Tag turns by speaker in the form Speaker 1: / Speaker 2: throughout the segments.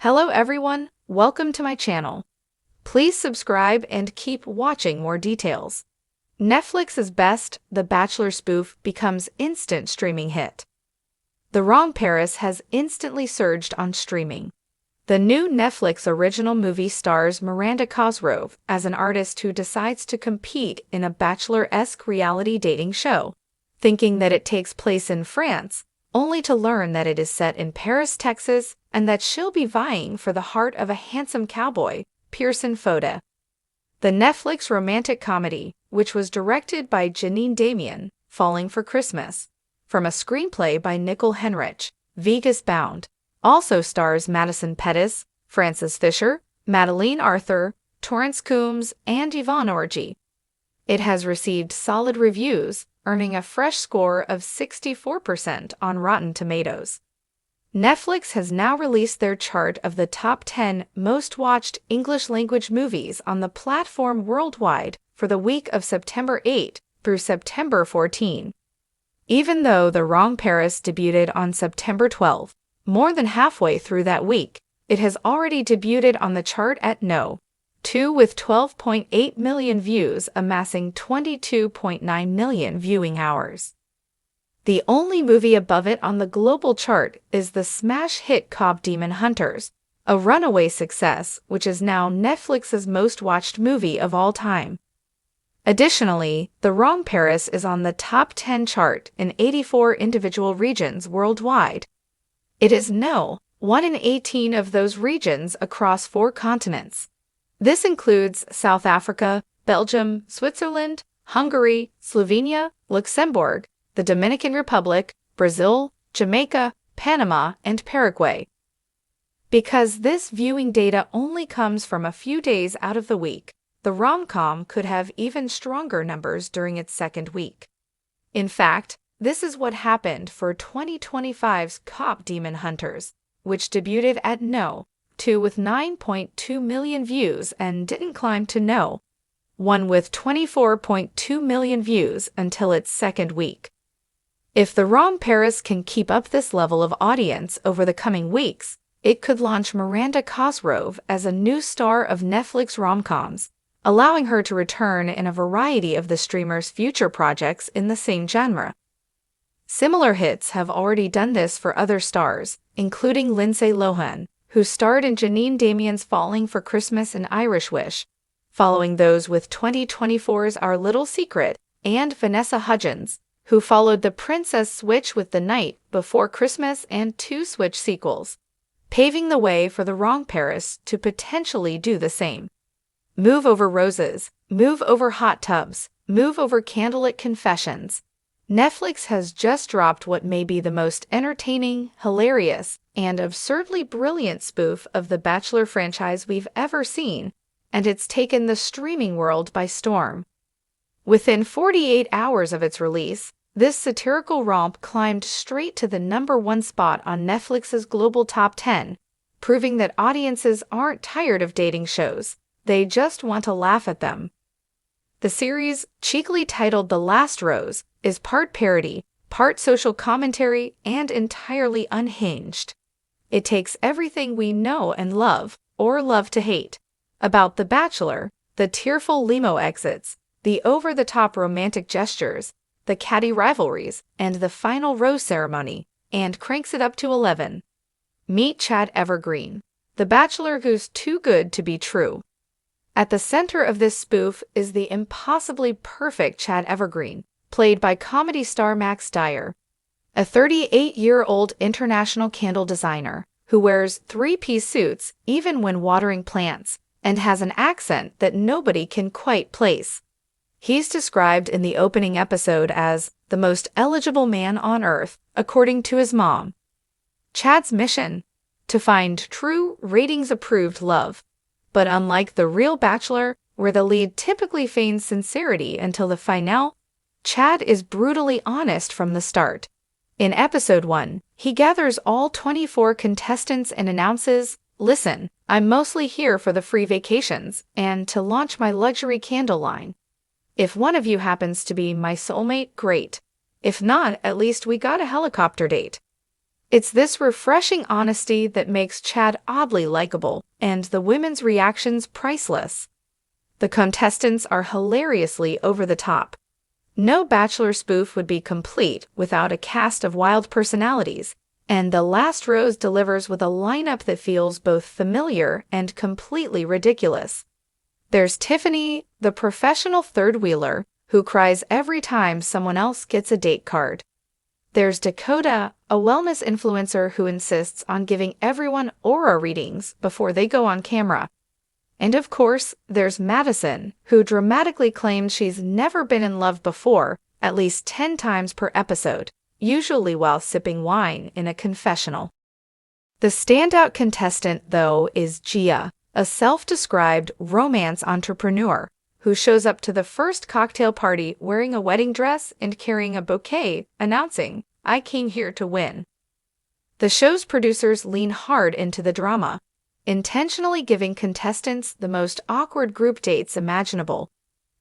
Speaker 1: Hello everyone, welcome to my channel. Please subscribe and keep watching more details. Netflix's best, The Bachelor Spoof becomes instant streaming hit. The Wrong Paris has instantly surged on streaming. The new Netflix original movie stars Miranda Cosgrove as an artist who decides to compete in a Bachelor-esque reality dating show, thinking that it takes place in France, only to learn that it is set in Paris, Texas, and that she'll be vying for the heart of a handsome cowboy, Pearson Foda. The Netflix romantic comedy, which was directed by Janine Damian, Falling for Christmas, from a screenplay by Nicole Henrich, Vegas Bound, also stars Madison Pettis, Frances Fisher, Madeleine Arthur, Torrance Coombs, and Yvonne Orji. It has received solid reviews, earning a fresh score of 64% on Rotten Tomatoes. Netflix has now released their chart of the top 10 most-watched English-language movies on the platform worldwide for the week of September 8 through September 14. Even though The Wrong Paris debuted on September 12, more than halfway through that week, it has already debuted on the chart at No. 2 with 12.8 million views, amassing 22.9 million viewing hours. The only movie above it on the global chart is the smash hit Cop Demon Hunters, a runaway success which is now Netflix's most-watched movie of all time. Additionally, The Wrong Paris is on the top 10 chart in 84 individual regions worldwide. It is No. 1 in 18 of those regions across 4 continents. This includes South Africa, Belgium, Switzerland, Hungary, Slovenia, Luxembourg, the Dominican Republic, Brazil, Jamaica, Panama, and Paraguay. Because this viewing data only comes from a few days out of the week, the rom-com could have even stronger numbers during its second week. In fact, this is what happened for 2025's Cop Demon Hunters, which debuted at No. 2 with 9.2 million views and didn't climb to No. 1 with 24.2 million views until its second week. If The Wrong Paris can keep up this level of audience over the coming weeks, it could launch Miranda Cosgrove as a new star of Netflix rom-coms, allowing her to return in a variety of the streamer's future projects in the same genre. Similar hits have already done this for other stars, including Lindsay Lohan, who starred in Janine Damian's Falling for Christmas and Irish Wish, following those with 2024's Our Little Secret, and Vanessa Hudgens, who followed The Princess Switch with The Night Before Christmas and 2 Switch sequels, paving the way for The Wrong Paris to potentially do the same. Move Over Roses, Move Over Hot Tubs, Move Over Candlelit Confessions. Netflix has just dropped what may be the most entertaining, hilarious, and absurdly brilliant spoof of the Bachelor franchise we've ever seen, and it's taken the streaming world by storm. Within 48 hours of its release, this satirical romp climbed straight to the #1 spot on Netflix's global top 10, proving that audiences aren't tired of dating shows, they just want to laugh at them. The series, cheekily titled The Last Rose, is part parody, part social commentary, and entirely unhinged. It takes everything we know and love, or love to hate, about The Bachelor, the tearful limo exits, the over-the-top romantic gestures, the catty rivalries, and the final rose ceremony, and cranks it up to 11. Meet Chad Evergreen, the Bachelor who's too good to be true. At the center of this spoof is the impossibly perfect Chad Evergreen, played by comedy star Max Dyer, a 38-year-old international candle designer who wears 3-piece suits even when watering plants and has an accent that nobody can quite place. He's described in the opening episode as the most eligible man on earth, according to his mom. Chad's mission? To find true, ratings-approved love. But unlike The Real Bachelor, where the lead typically feigns sincerity until the finale, Chad is brutally honest from the start. In episode 1, he gathers all 24 contestants and announces, "Listen, I'm mostly here for the free vacations and to launch my luxury candle line. If one of you happens to be my soulmate, great. If not, at least we got a helicopter date." It's this refreshing honesty that makes Chad oddly likable, and the women's reactions priceless. The contestants are hilariously over the top. No Bachelor spoof would be complete without a cast of wild personalities, and The Last Rose delivers with a lineup that feels both familiar and completely ridiculous. There's Tiffany, the professional third-wheeler, who cries every time someone else gets a date card. There's Dakota, a wellness influencer who insists on giving everyone aura readings before they go on camera. And of course, there's Madison, who dramatically claims she's never been in love before, at least 10 times per episode, usually while sipping wine in a confessional. The standout contestant, though, is Gia, a self-described romance entrepreneur who shows up to the first cocktail party wearing a wedding dress and carrying a bouquet, announcing, "I came here to win." The show's producers lean hard into the drama, intentionally giving contestants the most awkward group dates imaginable.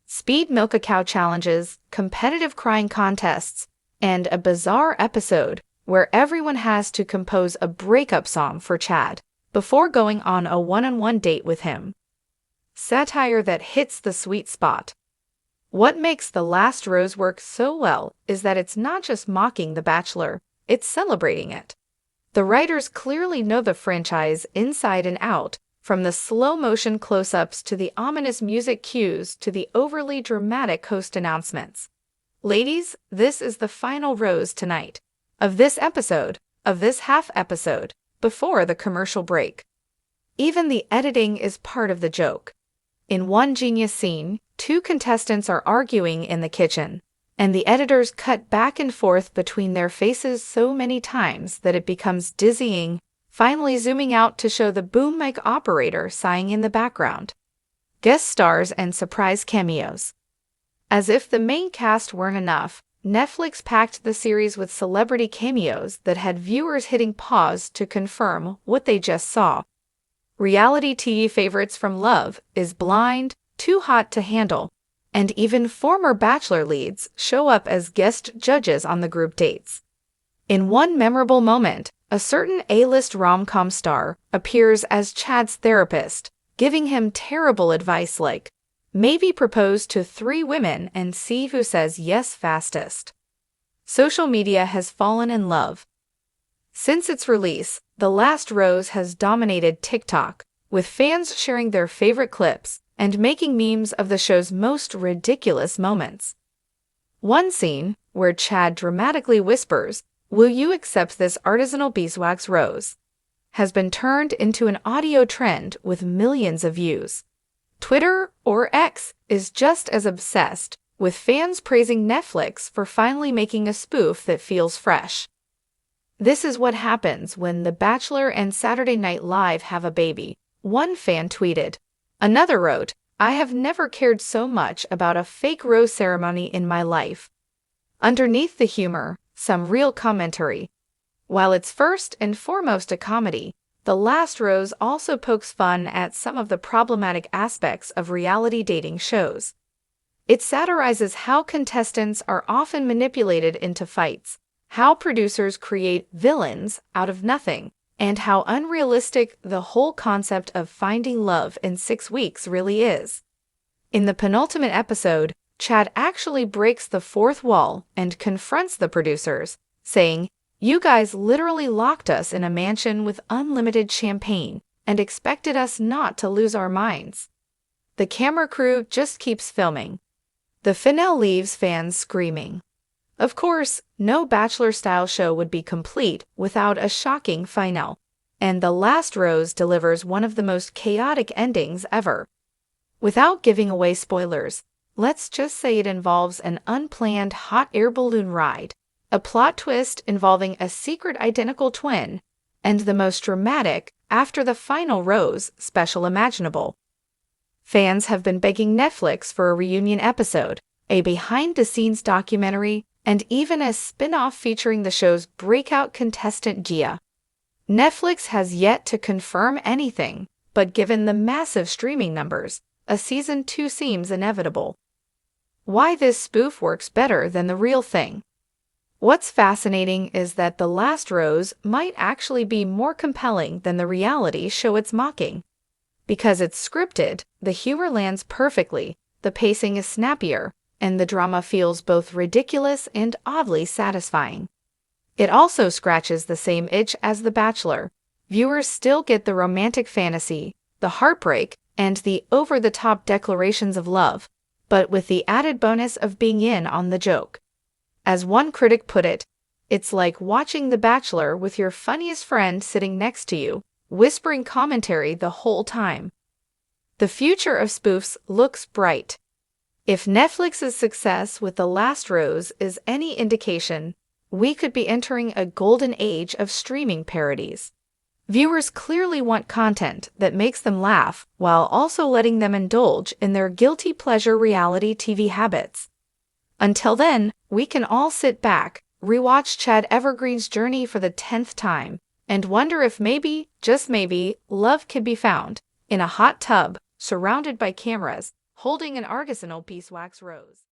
Speaker 1: Speed milk-a-cow challenges, competitive crying contests, and a bizarre episode where everyone has to compose a breakup song for Chad before going on a one-on-one date with him. Satire that hits the sweet spot. What makes The Last Rose work so well is that it's not just mocking The Bachelor, it's celebrating it. The writers clearly know the franchise inside and out, from the slow-motion close-ups to the ominous music cues to the overly dramatic host announcements. Ladies, this is the final rose tonight. Of this episode, of this half episode, before the commercial break. Even the editing is part of the joke. In one genius scene, 2 contestants are arguing in the kitchen, and the editors cut back and forth between their faces so many times that it becomes dizzying, finally zooming out to show the boom mic operator sighing in the background. Guest stars and surprise cameos. As if the main cast weren't enough, Netflix packed the series with celebrity cameos that had viewers hitting pause to confirm what they just saw. Reality TV favorites from Love is Blind, Too Hot to Handle, and even former Bachelor leads show up as guest judges on the group dates. In one memorable moment, a certain A-list rom-com star appears as Chad's therapist, giving him terrible advice like, maybe propose to 3 women and see who says yes fastest. Social media has fallen in love. Since its release, The Last Rose has dominated TikTok, with fans sharing their favorite clips and making memes of the show's most ridiculous moments. One scene, where Chad dramatically whispers, "Will you accept this artisanal beeswax rose?" has been turned into an audio trend with millions of views. Twitter, or X, is just as obsessed, with fans praising Netflix for finally making a spoof that feels fresh. This is what happens when The Bachelor and Saturday Night Live have a baby, one fan tweeted. Another wrote, "I have never cared so much about a fake rose ceremony in my life." Underneath the humor, some real commentary. While it's first and foremost a comedy, The Last Rose also pokes fun at some of the problematic aspects of reality dating shows. It satirizes how contestants are often manipulated into fights, how producers create villains out of nothing, and how unrealistic the whole concept of finding love in 6 weeks really is. In the penultimate episode, Chad actually breaks the 4th wall and confronts the producers, saying, "You guys literally locked us in a mansion with unlimited champagne and expected us not to lose our minds." The camera crew just keeps filming. The finale leaves fans screaming. Of course, no Bachelor-style show would be complete without a shocking finale, and The Last Rose delivers one of the most chaotic endings ever. Without giving away spoilers, let's just say it involves an unplanned hot air balloon ride, a plot twist involving a secret identical twin, and the most dramatic after the final rose special imaginable. Fans have been begging Netflix for a reunion episode, a behind-the-scenes documentary, and even a spin-off featuring the show's breakout contestant Gia. Netflix has yet to confirm anything, but given the massive streaming numbers, a season 2 seems inevitable. Why this spoof works better than the real thing? What's fascinating is that the last rose might actually be more compelling than the reality show it's mocking. Because it's scripted, the humor lands perfectly, the pacing is snappier, and the drama feels both ridiculous and oddly satisfying. It also scratches the same itch as The Bachelor. Viewers still get the romantic fantasy, the heartbreak, and the over-the-top declarations of love, but with the added bonus of being in on the joke. As one critic put it, it's like watching The Bachelor with your funniest friend sitting next to you, whispering commentary the whole time. The future of spoofs looks bright. If Netflix's success with The Last Rose is any indication, we could be entering a golden age of streaming parodies. Viewers clearly want content that makes them laugh while also letting them indulge in their guilty pleasure reality TV habits. Until then, we can all sit back, rewatch Chad Evergreen's journey for the 10th time, and wonder if maybe, just maybe, love can be found in a hot tub surrounded by cameras, holding an artisanal beeswax rose.